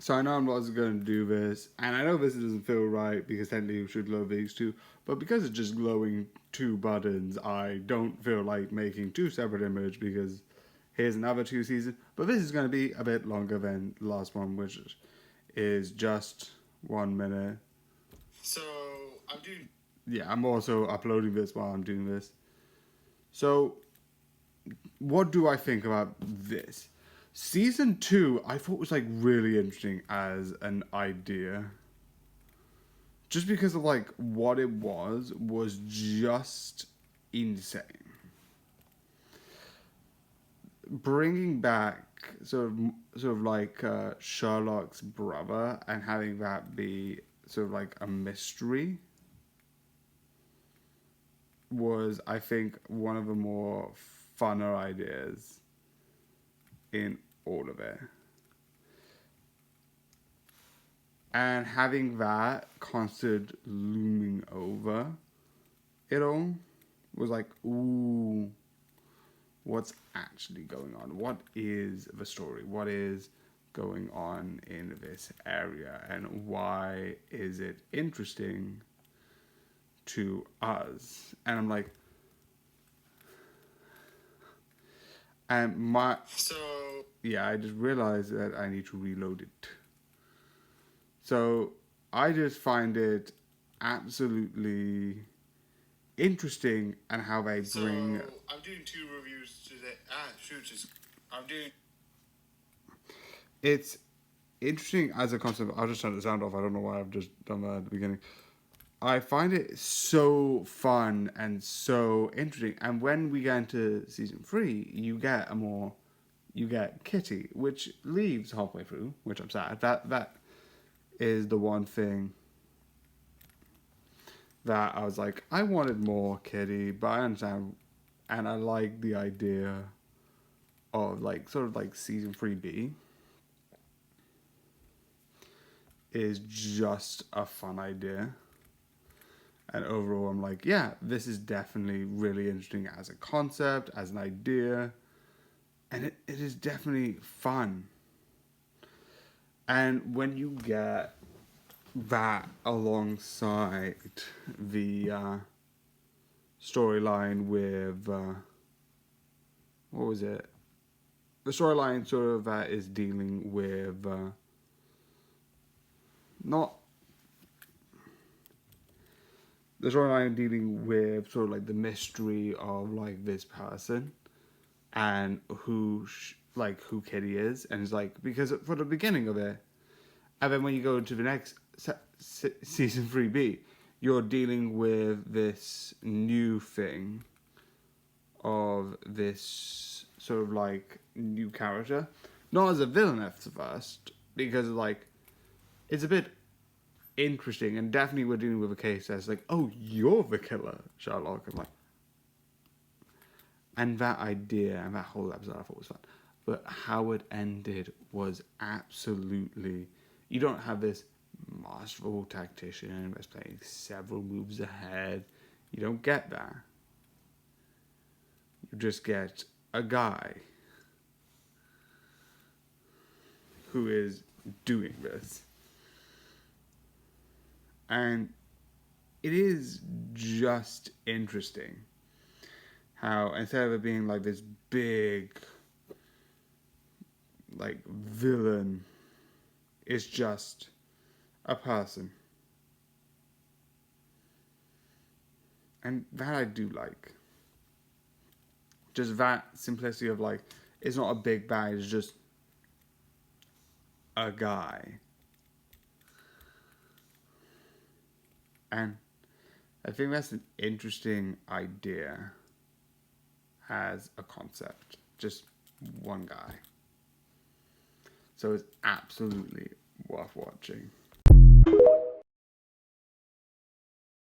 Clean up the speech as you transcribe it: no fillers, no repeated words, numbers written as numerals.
So I know I'm not going to do this, and I know this doesn't feel right because technically you should glow these two, but because it's just glowing two buttons, I don't feel like making two separate images because here's another 2 season. But this is going to be a bit longer than the last one, which is just 1 minute. So I'm doing. Yeah, I'm also uploading this while I'm doing this. So, what do I think about this? Season 2, I thought was like really interesting as an idea. Just because of like what it was just insane. Bringing back sort of like Sherlock's brother and having that be sort of like a mystery was, I think, one of the more funner ideas in all of it. And having that constant looming over it all was like, ooh, what's actually going on? What is the story? What is going on in this area? And why is it interesting to us? And I'm like, and my. So. Yeah, I just realized that I need to reload it. So I just find it absolutely interesting and how they bring. So I'm doing 2 reviews today. I'm doing. It's interesting as a concept. I'll just turn the sound off. I don't know why I've just done that at the beginning. I find it so fun and so interesting. And when we get into season 3, you get Kitty, which leaves halfway through, which I'm sad. That is the one thing that I was like, I wanted more Kitty, but I understand, and I like the idea of like sort of like season 3B is just a fun idea. And overall, I'm like, yeah, this is definitely really interesting as a concept, as an idea, and it is definitely fun. And when you get that alongside the storyline with what was it? The storyline sort of is dealing with not the storyline dealing with sort of like the mystery of like this person and who Kitty is, and it's like because for the beginning of it, and then when you go into the next season 3B, you're dealing with this new thing of this sort of like new character, not as a villain at first, because like it's a bit interesting, and definitely we're dealing with a case that's like, oh, you're the killer, Sherlock. I'm like, and that idea and that whole episode I thought was fun, but how it ended was absolutely. You don't have this masterful tactician that's playing several moves ahead. You don't get that. You just get a guy who is doing this. And it is just interesting how instead of it being like this big like villain, it's just a person. And that I do like. Just that simplicity of like, it's not a big bad, it's just a guy. And I think that's an interesting idea as a concept. Just one guy. So it's absolutely worth watching.